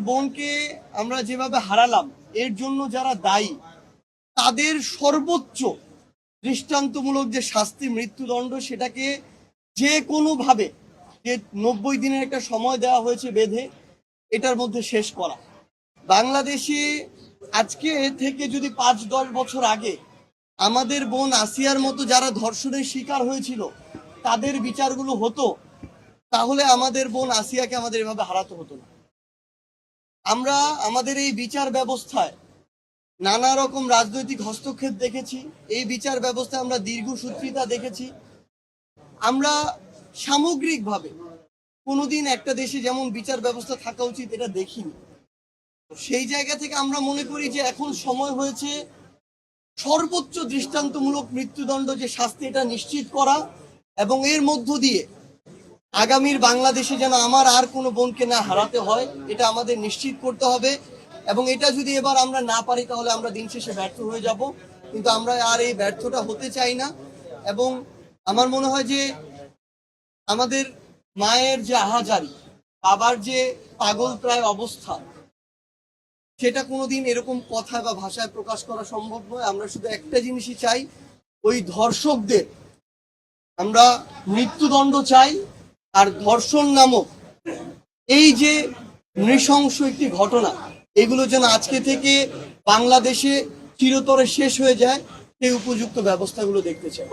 বোনকে আমরা যেভাবে হারালাম এর জন্য যারা দায়ী তাদের সর্বোচ্চ দৃষ্টান্তমূলক যে শাস্তি মৃত্যুদণ্ড সেটাকে যে কোনোভাবে যে 90 দিনের একটা সময় দেওয়া হয়েছে বেঁধে এটার মধ্যে শেষ করা। বাংলাদেশে আজকে থেকে যদি 5-10 বছর আগে আমাদের বোন আসিয়ার মতো যারা ধর্ষণের শিকার হয়েছিল তাদের বিচারগুলো হতো, তাহলে আমাদের বোন আসিয়াকে আমাদের এভাবে হারাতে হতো না। আমরা আমাদের এই বিচার ব্যবস্থায় নানা রকম রাজনৈতিক হস্তক্ষেপ দেখেছি, এই বিচার ব্যবস্থায় আমরা দীর্ঘসূত্রিতা দেখেছি। আমরা সামগ্রিকভাবে কোনোদিন একটা দেশে যেমন বিচার ব্যবস্থা থাকা উচিত এটা দেখিনি। সেই জায়গা থেকে আমরা মনে করি যে এখন সময় হয়েছে সর্বোচ্চ দৃষ্টান্তমূলক মৃত্যুদণ্ড যে শাস্তি এটা নিশ্চিত করা, এবং এর মধ্য দিয়ে আগামীর বাংলাদেশে যেন আমার আর কোনো বোনকে না হারাতে হয় এটা আমাদের নিশ্চিত করতে হবে। এবং এটা যদি এবার আমরা না পারি তাহলে আমরা দিন শেষে ব্যর্থ হয়ে যাব, কিন্তু আমরা আর এই ব্যর্থটা হতে চাই না। এবং আমার মনে হয় যে আমাদের মায়ের যে আহাজারি, বাবার যে পাগল প্রায় অবস্থা, সেটা কোনোদিন এরকম কথা বা ভাষায় প্রকাশ করা সম্ভব নয়। আমরা শুধু একটা জিনিসই চাই, ওই ধর্ষকদের আমরা মৃত্যুদণ্ড চাই। আর ধর্ষণ নামক এই যে নৃশংস একটি ঘটনা, এগুলো যেন আজকে থেকে বাংলাদেশে চিরতরে শেষ হয়ে যায়, সেই উপযুক্ত ব্যবস্থাগুলো দেখতে চাই।